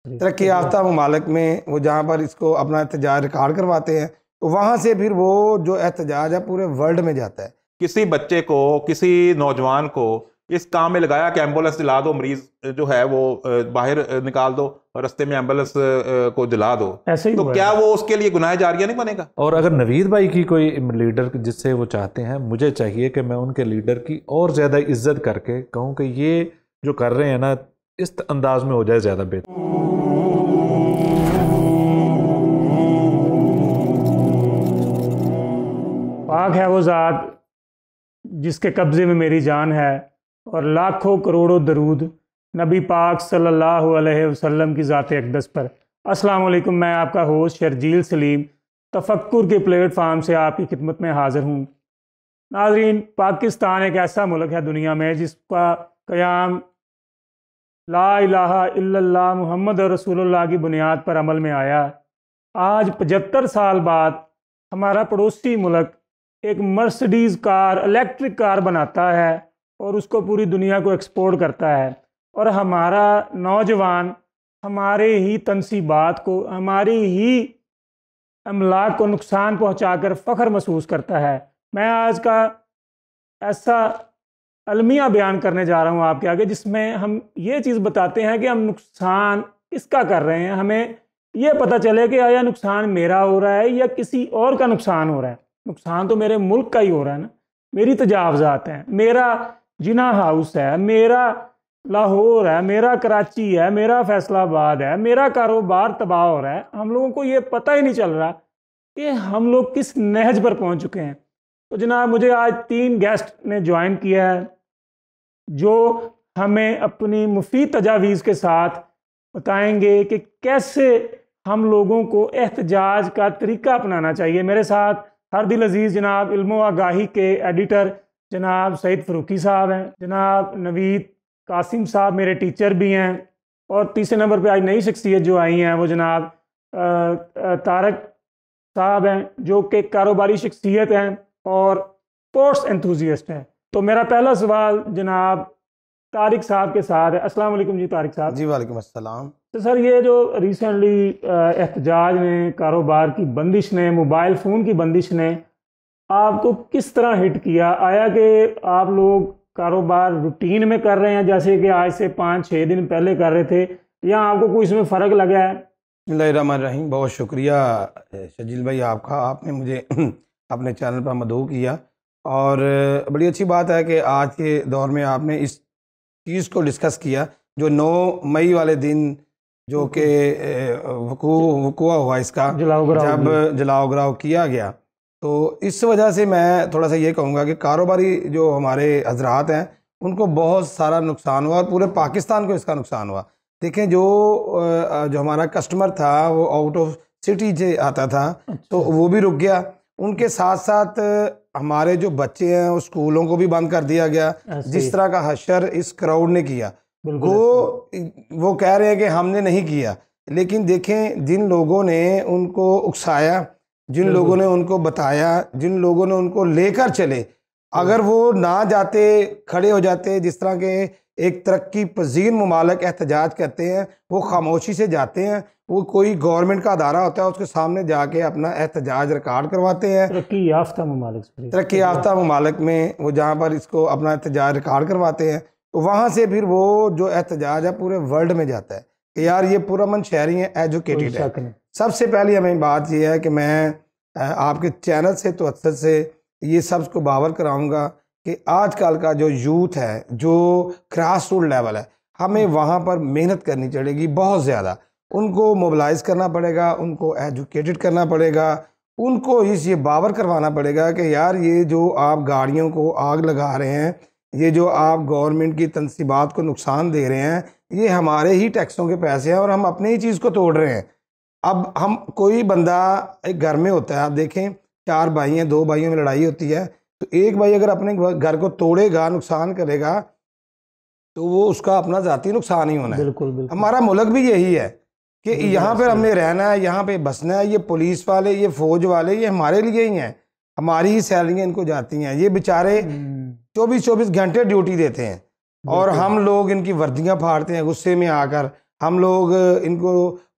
तरक्की याफ्ता ममालिक में वो जहाँ पर इसको अपना एहतजाज रिकॉर्ड करवाते हैं, तो वहाँ से फिर वो जो एहतजाज है पूरे वर्ल्ड में जाता है। किसी बच्चे को, किसी नौजवान को इस काम में लगाया कि एम्बुलेंस दिला दो, मरीज जो है वो बाहर निकाल दो और रास्ते में एम्बुलेंस को दिला दो, ऐसे ही तो क्या वो उसके लिए गुनाह जारिया नहीं बनेगा? और अगर नवीद भाई की कोई लीडर जिससे वो चाहते हैं, मुझे चाहिए कि मैं उनके लीडर की और ज़्यादा इज्जत करके कहूँ कि ये जो कर रहे हैं ना, इस अंदाज में हो जाए ज़्यादा बेहतर। पाक है वो ज़ात जिसके कब्ज़े में मेरी जान है, और लाखों करोड़ों दरूद नबी पाक सल्लल्लाहु अलैहि वसल्लम की ज़ात अक़दस पर। अस्सलाम वालेकुम, मैं आपका होस्ट शर्जील सलीम तफक्कुर के प्लेटफार्म से आपकी खिदमत में हाज़िर हूँ। नाज़रीन, पाकिस्तान एक ऐसा मुल्क है दुनिया में जिसका क़याम ला इलाहा इल्लल्लाह मुहम्मद रसूलुल्लाह की बुनियाद पर अमल में आया। आज 75 साल बाद हमारा पड़ोसी मुल्क एक मर्सिडीज़ कार, इलेक्ट्रिक कार बनाता है और उसको पूरी दुनिया को एक्सपोर्ट करता है, और हमारा नौजवान हमारे ही तनसीबात को, हमारी ही अमलाक को नुकसान पहुंचाकर फ़ख्र महसूस करता है। मैं आज का ऐसा अलमिया बयान करने जा रहा हूं आपके आगे, जिसमें हम ये चीज़ बताते हैं कि हम नुकसान किसका कर रहे हैं, हमें ये पता चले कि आया नुकसान मेरा हो रहा है या किसी और का नुकसान हो रहा है। नुकसान तो मेरे मुल्क का ही हो रहा है ना, मेरी तजावज़ात हैं, मेरा जिना हाउस है, मेरा लाहौर है, मेरा कराची है, मेरा फैसलाबाद है, मेरा कारोबार तबाह हो रहा है। हम लोगों को ये पता ही नहीं चल रहा कि हम लोग किस नहज पर पहुंच चुके हैं। तो जनाब, मुझे आज 3 गेस्ट ने ज्वाइन किया है जो हमें अपनी मुफीद तजावीज़ के साथ बताएंगे कि कैसे हम लोगों को एहतजाज का तरीका अपनाना चाहिए। मेरे साथ हर दिल अजीज़ जनाब इल्म आगाही के एडिटर जनाब सईद फ़रूकी साहब हैं, जनाब नवीद कासिम साहब मेरे टीचर भी हैं, और तीसरे नंबर पे आज नई शख्सियत जो आई हैं वो जनाब तारक साहब हैं, जो कि कारोबारी शख्सियत हैं और स्पोर्ट्स एंथुजियस्ट हैं। तो मेरा पहला सवाल जनाब तारिक साहब के साथ है। अस्सलाम वालेकुम जी तारिक साहब। जी वालेकुम अस्सलाम। तो सर, ये जो रिसेंटली एहतजाज ने, कारोबार की बंदिश ने, मोबाइल फ़ोन की बंदिश ने आपको किस तरह हिट किया? आया कि आप लोग कारोबार रूटीन में कर रहे हैं जैसे कि आज से 5-6 दिन पहले कर रहे थे, या आपको कोई इसमें फ़र्क लगा है? बिस्मिल्लाहिर्रहमानिर्रहीम। बहुत शुक्रिया शजील भाई आपका, आपने मुझे अपने चैनल पर मदऊ किया, और बड़ी अच्छी बात है कि आज के दौर में आपने इस चीज़ को डिस्कस किया जो 9 मई वाले दिन जो कि वक़ूआ हुआ इसका, जब जलाओ गिराव किया गया। तो इस वजह से मैं थोड़ा सा ये कहूँगा कि कारोबारी जो हमारे हजरात हैं उनको बहुत सारा नुकसान हुआ, और पूरे पाकिस्तान को इसका नुकसान हुआ। देखें, जो हमारा कस्टमर था वो आउट ऑफ सिटी से आता था, तो वो भी रुक गया। उनके साथ साथ हमारे जो बच्चे हैं उस स्कूलों को भी बंद कर दिया गया। जिस तरह का हशर इस क्राउड ने किया, वो कह रहे हैं कि हमने नहीं किया, लेकिन देखें जिन लोगों ने उनको उकसाया, जिन लोगों ने उनको बताया, जिन लोगों ने उनको लेकर चले, अगर वो ना जाते, खड़े हो जाते, जिस तरह के एक तरक्की पजीर ममालिक एहतजाज करते हैं, वो खामोशी से जाते हैं, वो कोई गवर्नमेंट का अदारा होता है उसके सामने जाके अपना एहतजाज रिकॉर्ड करवाते हैं। तरक्की याफ्ता ममालिक में वो जहाँ पर इसको अपना एहतजाज रिकॉर्ड करवाते हैं, तो वहाँ से फिर वो जो एहतजाज है पूरे वर्ल्ड में जाता है कि यार ये पुरअमन शहरी हैं, एजुकेटेड है। सबसे पहली हमें बात यह है कि मैं आपके चैनल से तो अक्सर से ये सबको बावर कराऊंगा कि आजकल का जो यूथ है, जो ग्रास रूट लेवल है, हमें वहाँ पर मेहनत करनी पड़ेगी बहुत ज़्यादा। उनको मोबिलाइज़ करना पड़ेगा, उनको एजुकेटेड करना पड़ेगा, उनको ये बावर करवाना पड़ेगा कि यार ये जो आप गाड़ियों को आग लगा रहे हैं, ये जो आप गवर्नमेंट की तनसीबात को नुकसान दे रहे हैं, ये हमारे ही टैक्सों के पैसे हैं और हम अपनी ही चीज़ को तोड़ रहे हैं। अब हम, कोई बंदा एक घर में होता है, आप देखें 4 भाई हैं, 2 भाइयों में लड़ाई होती है, तो एक भाई अगर अपने घर को तोड़ेगा, नुकसान करेगा, तो वो उसका अपना ज़ाती नुकसान ही होना है। बिल्कुल। हमारा मुल्क भी यही है कि यहाँ पर हमने रहना है, यहाँ पे बसना है। ये पुलिस वाले, ये फौज वाले, ये हमारे लिए ही हैं, हमारी ही सैलरियाँ इनको जाती हैं। ये बेचारे 24-24 घंटे ड्यूटी देते हैं और हम लोग इनकी वर्दियाँ फाड़ते हैं गुस्से में आकर, हम लोग इनको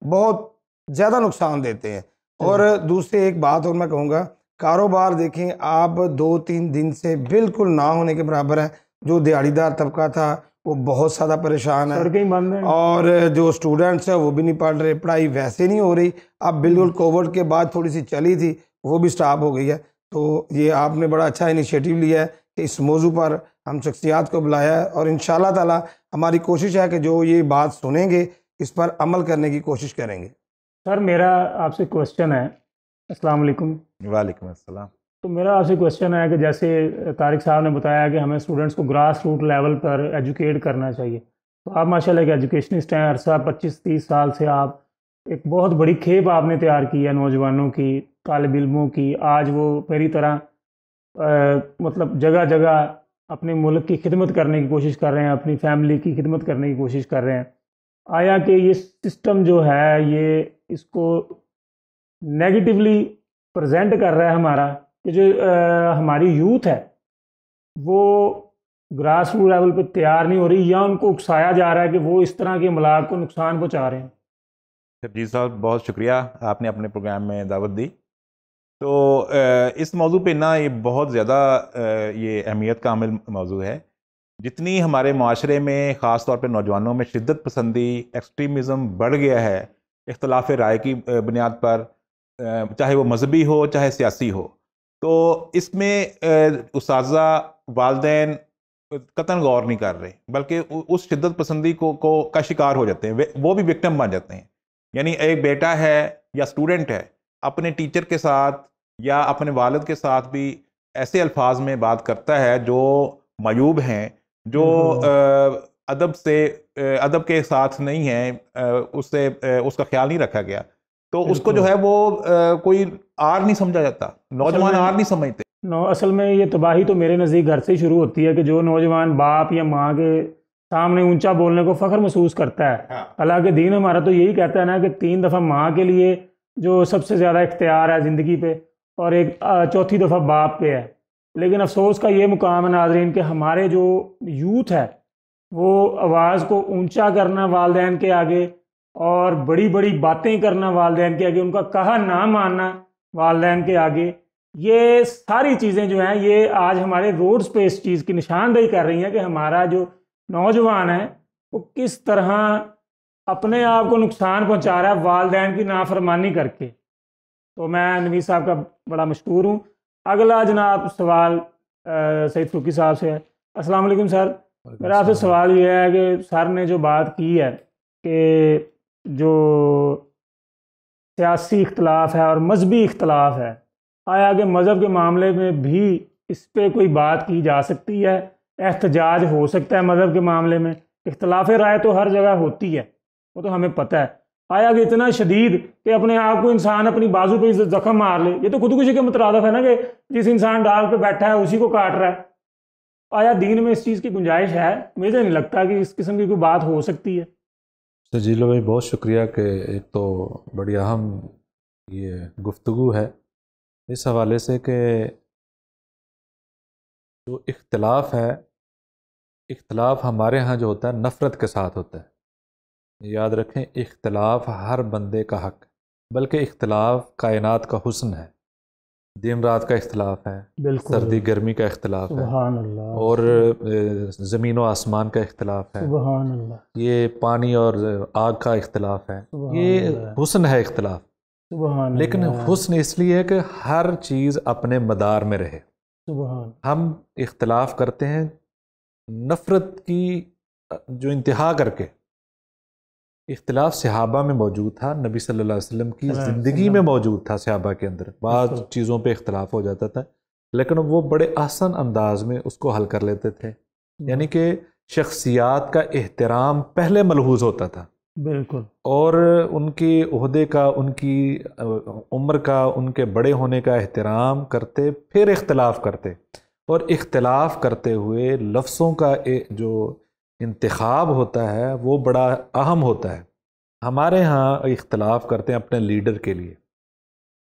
बहुत ज़्यादा नुकसान देते हैं। और दूसरी एक बात और मैं कहूँगा, कारोबार देखें आप 2-3 दिन से बिल्कुल ना होने के बराबर है। जो दिहाड़ीदार तबका था वो बहुत ज़्यादा परेशान है, सड़कें बंद हैं। और जो स्टूडेंट्स हैं वो भी नहीं पढ़ रहे, पढ़ाई वैसे नहीं हो रही। अब बिल्कुल कोविड के बाद थोड़ी सी चली थी, वो भी स्टॉप हो गई है। तो ये आपने बड़ा अच्छा इनिशिएटिव लिया है कि इस मौजू पर हम शख्सियात को बुलाया है, और इंशाल्लाह ताला हमारी कोशिश है कि जो ये बात सुनेंगे इस पर अमल करने की कोशिश करेंगे। सर मेरा आपसे क्वेश्चन है। अस्सलाम वालेकुम। वालेकुम अस्सलाम। तो मेरा आपसे क्वेश्चन है कि जैसे तारिक साहब ने बताया कि हमें स्टूडेंट्स को ग्रास रूट लेवल पर एजुकेट करना चाहिए। तो आप माशाल्लाह एक एजुकेशनिस्ट हैं, अरसा 25-30 साल से आप एक बहुत बड़ी खेप आपने तैयार की है नौजवानों की, तालिब इल्मों की। आज वो मेरी तरह मतलब जगह जगह अपने मुल्क की खिदमत करने की कोशिश कर रहे हैं, अपनी फैमिली की खिदमत करने की कोशिश कर रहे हैं। आया कि ये सिस्टम जो है ये इसको नेगेटिवली प्रेजेंट कर रहा है हमारा, कि जो हमारी यूथ है वो ग्रास रूट लेवल पे तैयार नहीं हो रही, या उनको उकसाया जा रहा है कि वो इस तरह के अमलाक को नुकसान पहुँचा रहे हैं। जी साहब, बहुत शुक्रिया, आपने अपने प्रोग्राम में दावत दी। तो इस मौजू पे ना ये बहुत ज़्यादा ये अहमियत का अमल मौजू है। जितनी हमारे माशरे में ख़ास तौर पे नौजवानों में शिद्दत पसंदी, एक्सट्रीमिज़म बढ़ गया है इख्तलाफ राय की बुनियाद पर, चाहे वो मजहबी हो चाहे सियासी हो, तो इसमें उस्ताज़ा वालिदैन कतन गौर नहीं कर रहे, बल्कि उस शिद्दत पसंदी को का शिकार हो जाते हैं, वो भी विक्टिम बन जाते हैं। यानी एक बेटा है या स्टूडेंट है, अपने टीचर के साथ या अपने वालिद के साथ भी ऐसे अल्फाज में बात करता है जो मयूब हैं, जो अदब के साथ नहीं है, उससे उसका ख्याल नहीं रखा गया, तो उसको जो है वो कोई आर नहीं समझा जाता, नौजवान आर नहीं समझते। असल में ये तबाही तो मेरे नज़दीक घर से ही शुरू होती है कि जो नौजवान बाप या माँ के सामने ऊंचा बोलने को फ़ख्र महसूस करता है। हालांकि दीन हमारा तो यही कहता है ना कि 3 दफ़ा माँ के लिए जो सबसे ज़्यादा इख्तियार है ज़िंदगी पे, और एक चौथी दफ़ा बाप पे है। लेकिन अफसोस का ये मुकाम है नाज़रीन कि हमारे जो यूथ है वो आवाज़ को ऊंचा करना वालिदैन के आगे, और बड़ी बड़ी बातें करना वालिदैन के आगे, उनका कहा ना मानना वालिदैन के आगे, ये सारी चीज़ें जो हैं ये आज हमारे रोड्स पे इस चीज़ की निशानदेही कर रही हैं कि हमारा जो नौजवान है वो किस तरह अपने आप को नुकसान पहुंचा रहा है वालिदैन की नाफरमानी करके। तो मैं नवीद साहब का बड़ा मशहूर हूँ। अगला जनाब सवाल सईद फरूकी साहब से है। अस्सलाम वालेकुम सर, मेरा आपसे सवाल ये है कि सर ने जो बात की है कि जो सियासी इख्तलाफ है और मजहबी इख्तलाफ है, आया कि मज़हब के मामले में भी इस पर कोई बात की जा सकती है, एहतजाज हो सकता है मज़हब के मामले में? इख्तलाफ राय तो हर जगह होती है, वो तो हमें पता है। आया कि इतना शदीद कि अपने आप को इंसान अपनी बाजू पे जख्म मार ले, ये तो खुदकुशी के मुतरादिफ है ना, कि जिस इंसान डाल पे बैठा है उसी को काट रहा है। आया दीन में इस चीज़ की गुंजाइश है? मुझे नहीं लगता कि इस किस्म की कोई बात हो सकती है। सजील भाई बहुत शुक्रिया कि एक तो बड़ी अहम ये गुफ्तगू है इस हवाले से कि जो इख्तलाफ है, इख्तलाफ हमारे यहाँ जो होता है नफ़रत के साथ होता है। याद रखें, इख्तलाफ हर बंदे का हक, बल्कि इख्तलाफ कायनात का हुस्न है। दिन रात का इख्तलाफ है, सर्दी गर्मी का इख्तलाफ है, और ज़मीन व आसमान का इख्तलाफ है, ये पानी और आग का इख्तलाफ है, ये हुस्न है इख्तलाफ। लेकिन हुस्न इसलिए है कि हर चीज़ अपने मदार में रहे। हम इख्तलाफ करते हैं नफ़रत की जो इंतहा करके। इख्तिलाफ सहाबा में मौजूद था, नबी सल्लल्लाहु अलैहि वसल्लम की ज़िंदगी में मौजूद था। सहाबा के अंदर बाज़ चीज़ों पे इख्तिलाफ हो जाता था, लेकिन वो बड़े आसान अंदाज में उसको हल कर लेते थे। यानी कि शख्सियात का एहतराम पहले मलहूज़ होता था, बिल्कुल, और उनके ओहदे का, उनकी उम्र का, उनके बड़े होने का एहतराम करते, फिर इख्तिलाफ करते, और इख्तिलाफ करते हुए लफ्ज़ों का जो इंतखाब होता है वो बड़ा अहम होता है। हमारे यहाँ इख्तलाफ करते हैं अपने लीडर के लिए।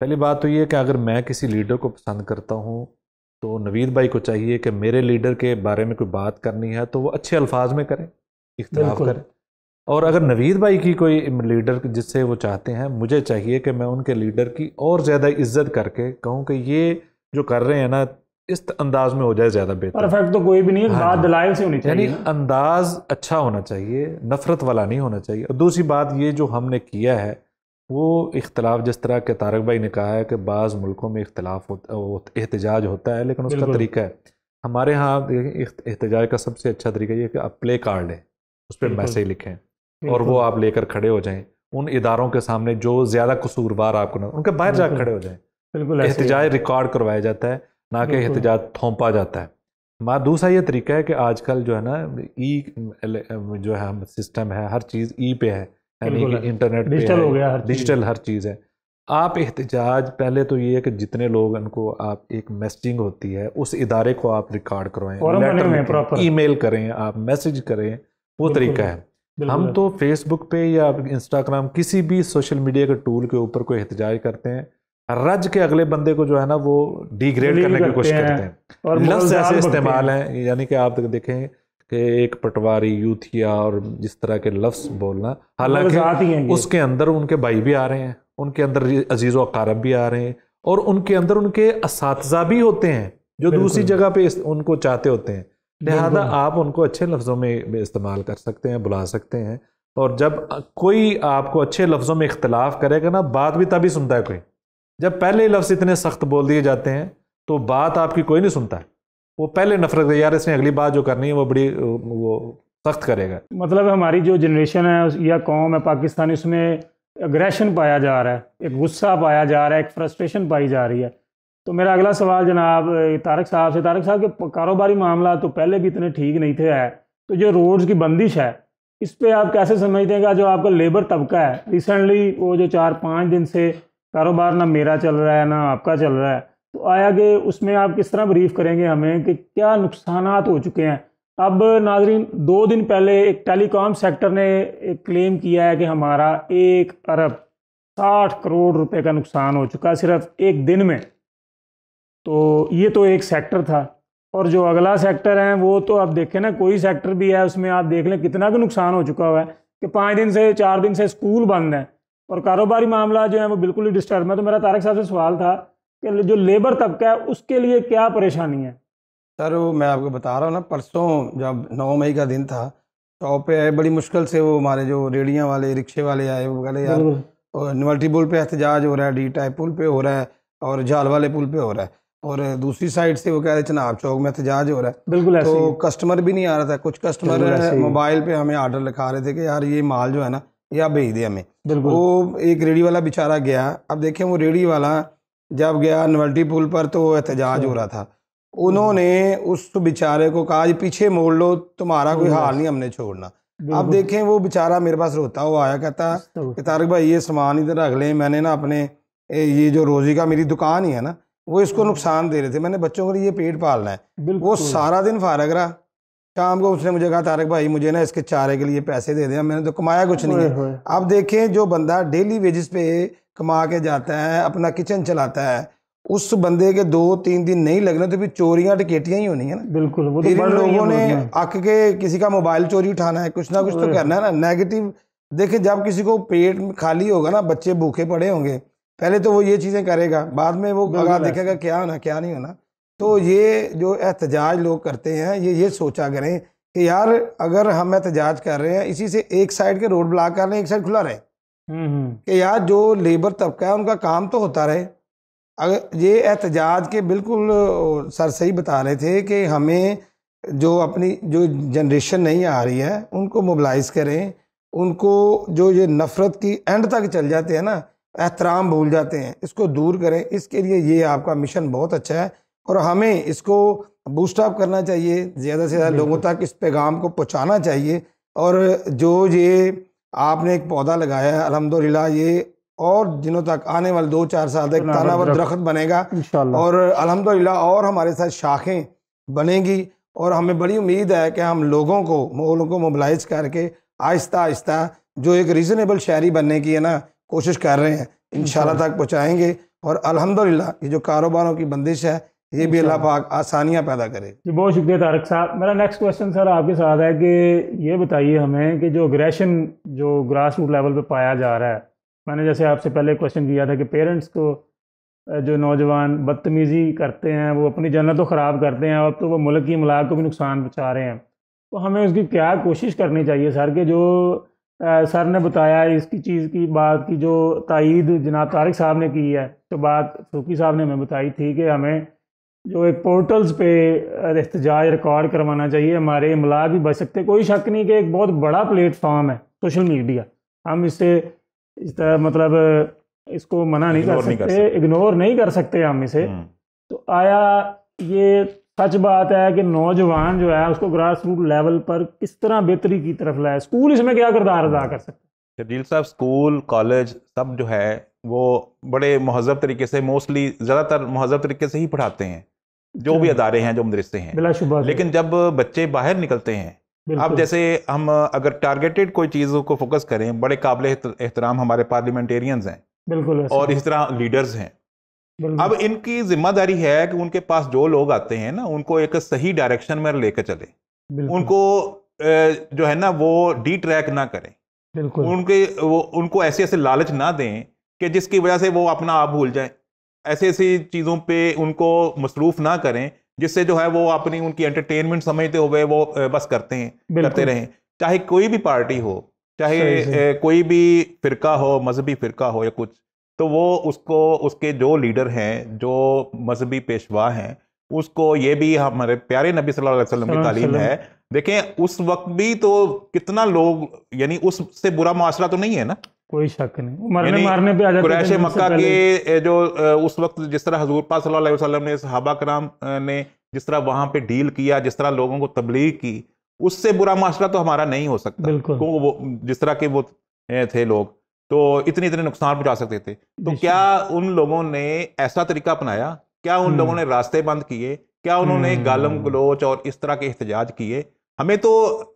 पहली बात तो ये है कि अगर मैं किसी लीडर को पसंद करता हूँ तो नवीद भाई को चाहिए कि मेरे लीडर के बारे में कोई बात करनी है तो वो अच्छे अल्फाज में करें, इख्तलाफ करें। और अगर नवीद भाई की कोई लीडर जिससे वो चाहते हैं, मुझे चाहिए कि मैं उनके लीडर की और ज़्यादा इज्जत करके कहूँ कि ये जो कर रहे हैं ना इस अंदाज में हो जाए ज़्यादा बेहतर। परफेक्ट तो कोई भी नहीं है, हाँ बात जी। दलाइल से होनी यानी चाहिए। अंदाज अच्छा होना चाहिए, नफ़रत वाला नहीं होना चाहिए। और दूसरी बात, ये जो हमने किया है वो इख्तलाफ, जिस तरह के तारक भाई ने कहा है कि बाज़ मुल्कों में इख्तलाफ होता, एहतजाज होता है, लेकिन उसका बिल्कुल। तरीका है। हमारे यहाँ एहतजाज का सबसे अच्छा तरीका ये कि आप प्ले कार्ड है, उस पर बिल्कुल। मैसेज लिखें और बिल्कुल। वो आप लेकर खड़े हो जाएं उन इदारों के सामने जो ज़्यादा कसूरवार आपको ना, उनके बाहर जाकर बिल्कुल। खड़े हो जाएं। बिल्कुल ऐसे ही है। एहतजाज रिकॉर्ड करवाया जाता है, ना कि बिल्कुल। एहतजाज थोपा जाता है। दूसरा ये तरीका है कि आजकल जो है ना जो है सिस्टम है, हर चीज़ पे है, यानी बिल्कुल कि है। इंटरनेट पे डिजिटल है, हो गया हर चीज़। डिजिटल हर चीज़ है। आप एहतजाज पहले तो ये है कि जितने लोग उनको आप एक मैसेजिंग होती है उस इदारे को आप रिकॉर्ड करवाएं, फॉर्म बने लेटर हुए हैं लिखें, प्रॉपर। ईमेल करें, आप मैसेज करें, वो बिल्कुल। तरीका है। बिल्कुल हम है। तो फेसबुक पे या इंस्टाग्राम किसी भी सोशल मीडिया के टूल के ऊपर कोई एहतजाज करते हैं, रज के अगले बंदे को जो है ना वो डिग्रेड Believe करने की करते कोशिश हैं करते हैं। और लफ्ज़ मोलजाल ऐसे बकते इस्तेमाल हैं। हैं, यानी कि आप देखें कि एक पटवारी, यूथिया और जिस तरह के लफ्ज़ बोलना, मोलजात ही हालांकि हैं ये। उसके अंदर उनके भाई भी आ रहे हैं, उनके अंदर अजीज़ व अकारब भी आ रहे हैं, और उनके अंदर उनके असातिज़ा भी होते हैं जो दूसरी बिल्कुल। जगह पे उनको चाहते होते हैं। लिहाजा बिल्कुल। आप उनको अच्छे लफ्ज़ों में इस्तेमाल कर सकते हैं, बुला सकते हैं। और जब कोई आपको अच्छे लफ्ज़ों में इख्तलाफ करेगा ना, बात भी तभी सुनता है कोई। जब पहले लफ्ज़ इतने सख्त बोल दिए जाते हैं तो बात आपकी कोई नहीं सुनता है। वो पहले नफरत, यार इसने अगली बात जो करनी है वो बड़ी वो सख्त करेगा। मतलब हमारी जो जनरेशन है या कौम है पाकिस्तानी, उसमें अग्रेशन पाया जा रहा है, एक गुस्सा पाया जा रहा है, एक फ्रस्ट्रेशन पाई जा रही है। तो मेरा अगला सवाल जनाब तारक साहब से, तारक साहब के कारोबारी मामला तो पहले भी इतने ठीक नहीं थे है, तो जो रोड्स की बंदिश है इस पे आप कैसे समझते हैं कि जो आपका लेबर तबका है, रिसेंटली वो जो 4-5 दिन से कारोबार ना मेरा चल रहा है ना आपका चल रहा है, तो आया कि उसमें आप किस तरह ब्रीफ करेंगे हमें कि क्या नुकसानात हो चुके हैं। अब नाजरीन, 2 दिन पहले एक टेलीकॉम सेक्टर ने एक क्लेम किया है कि हमारा 1 अरब 60 करोड़ रुपए का नुकसान हो चुका है सिर्फ एक दिन में। तो ये तो एक सेक्टर था, और जो अगला सेक्टर है वो तो आप देखें ना, कोई सेक्टर भी है उसमें आप देख लें कितना का नुकसान हो चुका हुआ है कि 5 दिन से 4 दिन से स्कूल बंद हैं और कारोबारी मामला जो है वो बिल्कुल ही डिस्टर्ब है। तो मेरा तारक साहब से सवाल था कि जो लेबर तबका है उसके लिए क्या परेशानी है। सर वो मैं आपको बता रहा हूँ ना, परसों जब 9 मई का दिन था, शॉप पे आए, बड़ी मुश्किल से वो हमारे जो रेडियाँ वाले, रिक्शे वाले आए, वो कहले यार बिल्कुल। न्यूट्री पुल पे एहतजाज हो रहा है, डी टाइप पुल पे हो रहा है और जाल वाले पुल पे हो रहा है, और दूसरी साइड से वो कह रहे चनाब चौक में एहतजाज हो रहा है। बिल्कुल ऐसे तो ही। कस्टमर भी नहीं आ रहा था। कुछ बिल्कुल ऐसे कस्टमर ही। मोबाइल पे हमें आर्डर लिखा रहे थे कि यार ये माल जो है ना ये आप भेज दे हमें। बिल्कुल। वो एक रेडी वाला बेचारा गया। अब देखें वो रेडी वाला जब गया न्यूट्री पुल पर तो एहतजाज हो रहा था। उन्होंने उस बेचारे को कहा जी पीछे मोड़ लो, तुम्हारा कोई हाल नहीं हमने छोड़ना। अब देखें वो बेचारा मेरे पास रोता हुआ आया, कहता कि तारक भाई ये सामान इधर रख लें, मैंने ना अपने ये जो रोजी का मेरी दुकान ही है ना वो इसको नुकसान दे रहे थे, मैंने बच्चों के लिए पेट पालना है। वो सारा दिन फारग रहा। शाम को उसने मुझे कहा तारक भाई मुझे ना इसके चारे के लिए पैसे दे दें, मैंने तो कमाया कुछ नहीं है। अब देखें जो बंदा डेली वेजेस पे कमा के जाता है, अपना किचन चलाता है, उस बंदे के 2-3 दिन नहीं लगने तो फिर चोरियां टिकेटियां ही होनी है ना। बिल्कुल। वो तो फिर इन बढ़ रही लोगों हैं ने बहुत। आके के किसी का मोबाइल चोरी उठाना है, कुछ ना कुछ तो करना है ना, नेगेटिव। देखिए जब किसी को पेट खाली होगा ना, बच्चे भूखे पड़े होंगे, पहले तो वो ये चीज़ें करेगा, बाद में वो अगर देखेगा क्या होना क्या नहीं होना। तो ये जो एहतजाज लोग करते हैं ये सोचा करें कि यार अगर हम एहतजाज कर रहे हैं इसी से एक साइड के रोड ब्लॉक कर रहे हैं, एक साइड खुला रहे कि यार जो लेबर तबका है उनका काम तो होता रहे। अगर ये एहतजाज के बिल्कुल सर सही बता रहे थे कि हमें जो अपनी जो जनरेशन नहीं आ रही है उनको मोबिलाइज करें, उनको जो ये नफ़रत की एंड तक चल जाते हैं ना, एहतराम भूल जाते हैं, इसको दूर करें। इसके लिए ये आपका मिशन बहुत अच्छा है और हमें इसको बूस्ट अप करना चाहिए, ज़्यादा से ज़्यादा लोगों तक इस पैगाम को पहुंचाना चाहिए। और जो ये आपने एक पौधा लगाया है अल्हम्दुलिल्लाह, ये और दिनों तक आने वाले 2-4 साल तक तानावर दरख्त बनेगा और अल्हम्दुलिल्लाह और हमारे साथ शाखें बनेगी। और हमें बड़ी उम्मीद है कि हम लोगों को मोबिलाइज करके आहिस्ता आहिस्ता जो एक रीज़नेबल शहरी बनने की है ना कोशिश कर रहे हैं, इंशाल्लाह तक पहुँचाएँगे। और अल्हम्दुलिल्लाह ये जो कारोबारों की बंदिश है ये भी अल्लाह पाक आसानियाँ पैदा करे। जी बहुत शुक्रिया तारक साहब। मेरा नेक्स्ट क्वेश्चन सर आपके साथ है कि ये बताइए हमें कि जो अग्रेशन जो ग्रास रूट लेवल पे पाया जा रहा है, मैंने जैसे आपसे पहले क्वेश्चन किया था कि पेरेंट्स को जो नौजवान बदतमीज़ी करते हैं वो अपनी जन्नत तो ख़राब करते हैं और तो वो मुल्क की इमलाक को भी नुकसान पहुँचा रहे हैं, तो हमें उसकी क्या कोशिश करनी चाहिए सर? कि जो सर ने बताया इसकी चीज़ की बात की जो तायीद जनाब तारिक साहब ने की है, तो बात फरूकी साहब ने हमें बताई थी कि हमें जो एक पोर्टल्स पे एहतजाज रिकॉर्ड करवाना चाहिए, हमारे इमलाक भी बच सकते। कोई शक नहीं कि एक बहुत बड़ा प्लेटफॉर्म है सोशल मीडिया, हम इससे इस तरह मतलब इसको मना नहीं कर सकते, इग्नोर नहीं कर सकते हम इसे। तो आया ये सच बात है कि नौजवान जो है उसको ग्रास रूट लेवल पर किस तरह बेहतरी की तरफ लाए? स्कूल इसमें क्या किरदार अदा कर सकते हैं? शर्जील साहब, स्कूल कॉलेज सब जो है वो बड़े महज़ब तरीके से, मोस्टली ज़्यादातर महज़ब तरीके से ही पढ़ाते हैं, जो भी अदारे हैं, जो मदरसे हैं। बिलाशुबा। लेकिन जब बच्चे बाहर निकलते हैं, अब जैसे हम अगर टारगेटेड कोई चीज़ को फोकस करें, बड़े काबिल एहतराम हमारे पार्लियामेंटेरियंस हैं, बिल्कुल, और इस तरह लीडर्स हैं। अब इनकी जिम्मेदारी है कि उनके पास जो लोग आते हैं ना, उनको एक सही डायरेक्शन में लेकर चले, उनको जो है ना वो डी ट्रैक ना करें, उनको ऐसे ऐसे लालच ना दें कि जिसकी वजह से वो अपना आप भूल जाएं, ऐसी ऐसी चीज़ों पे उनको मसरूफ ना करें जिससे जो है वो अपनी उनकी एंटरटेनमेंट समझते हुए वो बस करते रहें। चाहे कोई भी पार्टी हो, चाहे कोई भी फ़िरका हो, मजहबी फ़िरका हो या कुछ, तो वो उसको उसके जो लीडर हैं, जो मजहबी पेशवा हैं, उसको ये भी हमारे प्यारे नबी सल्लल्लाहु अलैहि वसल्लम की तालीम है। देखें उस वक्त भी तो कितना लोग, यानी उससे बुरा माशरा तो नहीं है ना, कोई शक नहीं, मारने पे आ जाते हैं। कुरैश मक्का के जो उस वक्त जिस तरह हजूर पाक सल्लल्लाहु अलैहि वसल्लम ने, सहाबा कराम ने जिस तरह वहां पे डील किया, जिस तरह लोगों को तबलीग की, उससे बुरा माशरा तो हमारा नहीं हो सकता। वो जिस तरह के वो थे लोग, तो इतने नुकसान पहुंचा सकते थे। तो क्या उन लोगों ने ऐसा तरीका अपनाया? क्या उन लोगों ने रास्ते बंद किए? क्या उन्होंने गालम गलोच और इस तरह के एहतजाज किए? हमें तो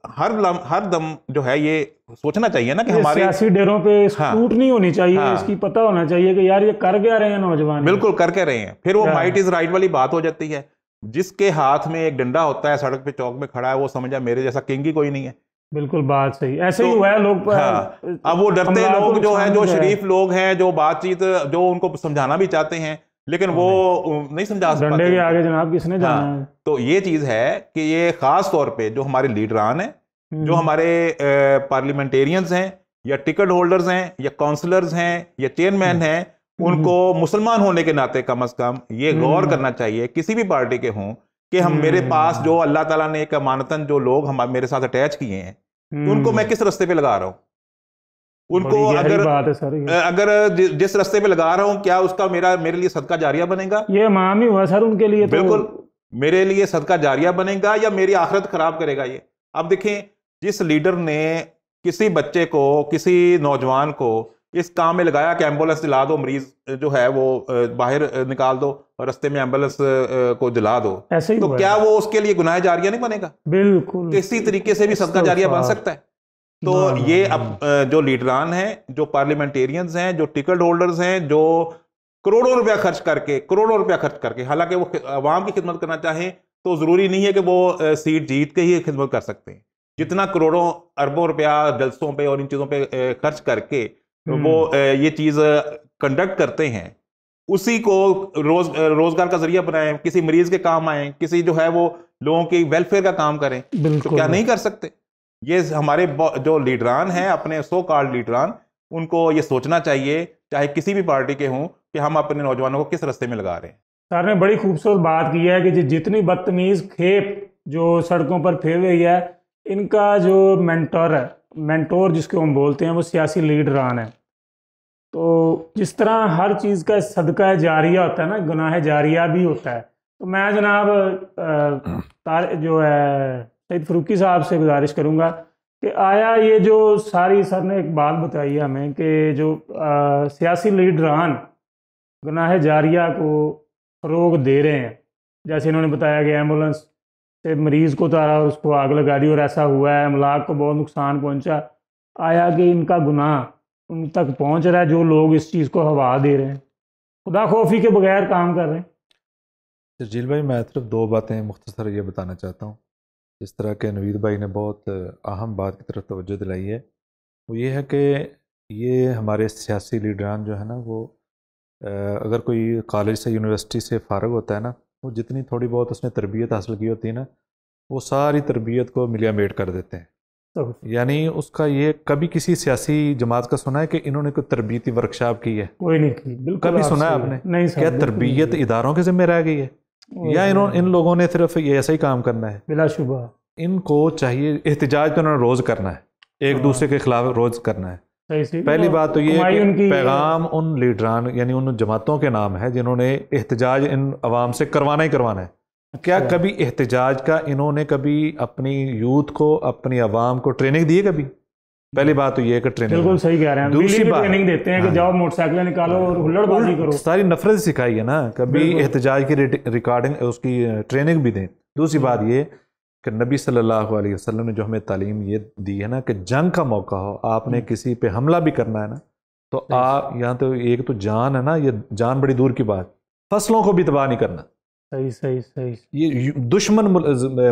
हर दम जो है ये सोचना चाहिए ना कि हमारे सियासी डेरों पे टूट नहीं होनी चाहिए, इसकी पता होना चाहिए कि यार ये कर क्या रहे हैं नौजवान। बिल्कुल कर क्या रहे हैं। फिर वो माइट इज राइट वाली बात हो जाती है। जिसके हाथ में एक डंडा होता है, सड़क पे चौक में खड़ा है, वो समझा मेरे जैसा किंग ही कोई नहीं है। बिल्कुल बात सही, ऐसे ही हुआ है लोग। अब वो डरते लोग जो है, जो शरीफ लोग हैं, जो बातचीत, जो उनको समझाना भी चाहते हैं, लेकिन वो नहीं समझा सकते। डंडे के आगे जनाब किसने जाना है। तो ये चीज है कि ये खास तौर पे जो हमारे लीडरान हैं, जो हमारे पार्लियामेंटेरियंस हैं, या टिकट होल्डर्स हैं, या काउंसलर्स हैं, या चेयरमैन हैं, उनको मुसलमान होने के नाते कम से कम ये गौर करना चाहिए, किसी भी पार्टी के हों, कि हम मेरे पास जो अल्लाह ताला ने एक अमानतन जो लोग हमारे मेरे साथ अटैच किए हैं, उनको मैं किस रास्ते पे लगा रहा हूं, उनको अगर जिस रास्ते पे लगा रहा हूं, क्या उसका मेरे लिए सदका जारिया बनेगा? ये इमाम ही हुआ सर उनके लिए। बिल्कुल मेरे लिए सदका जारिया बनेगा या मेरी आखिरत खराब करेगा ये। अब देखें, जिस लीडर ने किसी बच्चे को, किसी नौजवान को इस काम में लगाया कि एम्बुलेंस दिला दो, मरीज जो है वो बाहर निकाल दो और रास्ते में एम्बुलेंस को दिला दो, तो क्या वो उसके लिए गुनाह जारिया नहीं बनेगा? बिल्कुल किसी तरीके से भी सदका जारिया बन सकता है। तो ये अब जो लीडरान हैं, जो पार्लियामेंटेरियंस हैं, जो टिकट होल्डर्स हैं, जो करोड़ों रुपया खर्च करके, हालांकि वो आवाम की खिदमत करना चाहें तो जरूरी नहीं है कि वो सीट जीत के ही खिदमत कर सकते हैं। जितना करोड़ों अरबों रुपया जलसों पे और इन चीज़ों पे खर्च करके वो ये चीज़ कंडक्ट करते हैं, उसी को रोजगार का जरिया बनाएं, किसी मरीज के काम आए, किसी जो है वो लोगों की वेलफेयर का काम करें, तो क्या नहीं कर सकते? ये हमारे जो लीडरान हैं, अपने सो कॉल्ड लीडरान, उनको ये सोचना चाहिए, चाहे किसी भी पार्टी के हों, कि हम अपने नौजवानों को किस रास्ते में लगा रहे हैं। सर ने बड़ी खूबसूरत बात की है कि जितनी बदतमीज खेप जो सड़कों पर फैल रही है, इनका जो मेंटोर जिसको हम बोलते हैं, वो सियासी लीडरान है। तो जिस तरह हर चीज़ का सदका जारिया होता है ना, गुनाह जारिया भी होता है। तो मैं जनाब जो है सईद फरूकी साहब से गुजारिश करूँगा कि आया ये जो सारी सर ने एक बात बताई है हमें कि जो सियासी लीडरान गुनाह जारिया को फ़रोग दे रहे हैं, जैसे इन्होंने बताया कि एम्बुलेंस से मरीज़ को उतारा और उसको आग लगा दी और ऐसा हुआ है, अमलाक को बहुत नुकसान पहुंचा। आया कि इनका गुनाह उन तक पहुंच रहा है जो लोग इस चीज़ को हवा दे रहे हैं, खुदा खौफी के बगैर काम कर रहे हैं। शर्जील भाई, मैं सिर्फ दो बातें मुख्तसर ये बताना चाहता हूँ। जिस तरह के नवीद भाई ने बहुत अहम बात की तरफ तवज्जो दिलाई है, वो ये है कि ये हमारे सियासी लीडरान जो है ना, वो अगर कोई कॉलेज से यूनिवर्सिटी से फ़ारग होता है ना, वो जितनी थोड़ी बहुत उसने तरबियत हासिल की होती है ना, वो सारी तरबियत को मिलिया मेट कर देते हैं। यानी उसका ये कभी किसी सियासी जमात का सुना है कि इन्होंने कोई तरबियती वर्कशॉप की है? कोई नहीं की, बिल्कुल। कभी सुना है आपने? नहीं सर, क्या तरबियत इदारों के ज़िम्मे रह गई है, या इन लोगों ने सिर्फ ये ऐसा ही काम करना है? बिलाशुबा इनको चाहिए, एहतजाज तो उन्होंने रोज़ करना है, एक दूसरे के खिलाफ रोज़ करना है। पहली बात तो ये है कि पैगाम उन लीडरान यानी उन जमातों के नाम है जिन्होंने एहतजाज इन अवाम से करवाना ही करवाना है। क्या कभी एहतजाज का इन्होंने कभी अपनी यूथ को, अपनी अवाम को ट्रेनिंग दी है कभी? पहली बात तो ये है कि ट्रेनिंग, बिल्कुल सही कह रहे हैं। दूसरी बात ट्रेनिंग देते हैं कि जाओ मोटरसाइकिल निकालो और हुल्लड़बाजी करो, सारी नफरत सिखाई है ना। कभी एहतजाज की रिकॉर्डिंग, उसकी ट्रेनिंग भी दें। दूसरी बात ये कि नबी सल्लल्लाहु अलैहि वसल्लम ने जो हमें तालीम ये दी है ना कि जंग का मौका हो, आपने किसी पे हमला भी करना है ना, तो आप यहाँ तो एक तो जान है ना, ये जान बड़ी दूर की बात, फसलों को भी तबाह नहीं करना। सही सही सही। ये दुश्मन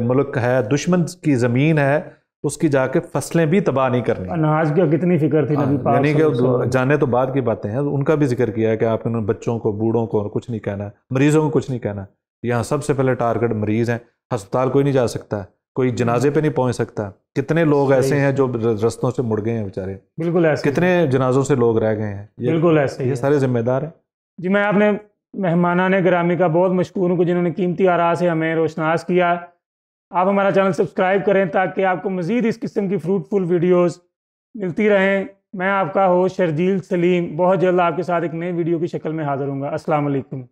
मुल्क है, दुश्मन की ज़मीन है, उसकी जाके फसलें भी तबाह नहीं करनी। अनाज की कितनी फिक्र थी नबी पाक, यानी कि जाने तो बाद की बातें हैं, उनका भी जिक्र किया है कि आपने बच्चों को, बूढ़ों को कुछ नहीं कहना, मरीजों को कुछ नहीं कहना। यहाँ सबसे पहले टारगेट मरीज़ हैं। अस्पताल कोई नहीं जा सकता, कोई जनाजे पे नहीं पहुँच सकता। कितने लोग ऐसे हैं जो रस्तों से मुड़ गए हैं बेचारे, बिल्कुल ऐसे। कितने जनाजों से लोग रह गए हैं, बिल्कुल ऐसे। ये सारे जिम्मेदार हैं जी। मैं आपने मेहमानाने गिरामी का बहुत मशकूर हूँ जिन्होंने कीमती आरा से हमें रोशनास किया। आप हमारा चैनल सब्सक्राइब करें ताकि आपको मज़ीद इस किस्म की फ्रूटफुल वीडियोस मिलती रहें। मैं आपका होस्ट शर्जील सलीम बहुत जल्द आपके साथ एक नई वीडियो की शक्ल में हाज़िर हूँगा। अस्सलाम वालेकुम।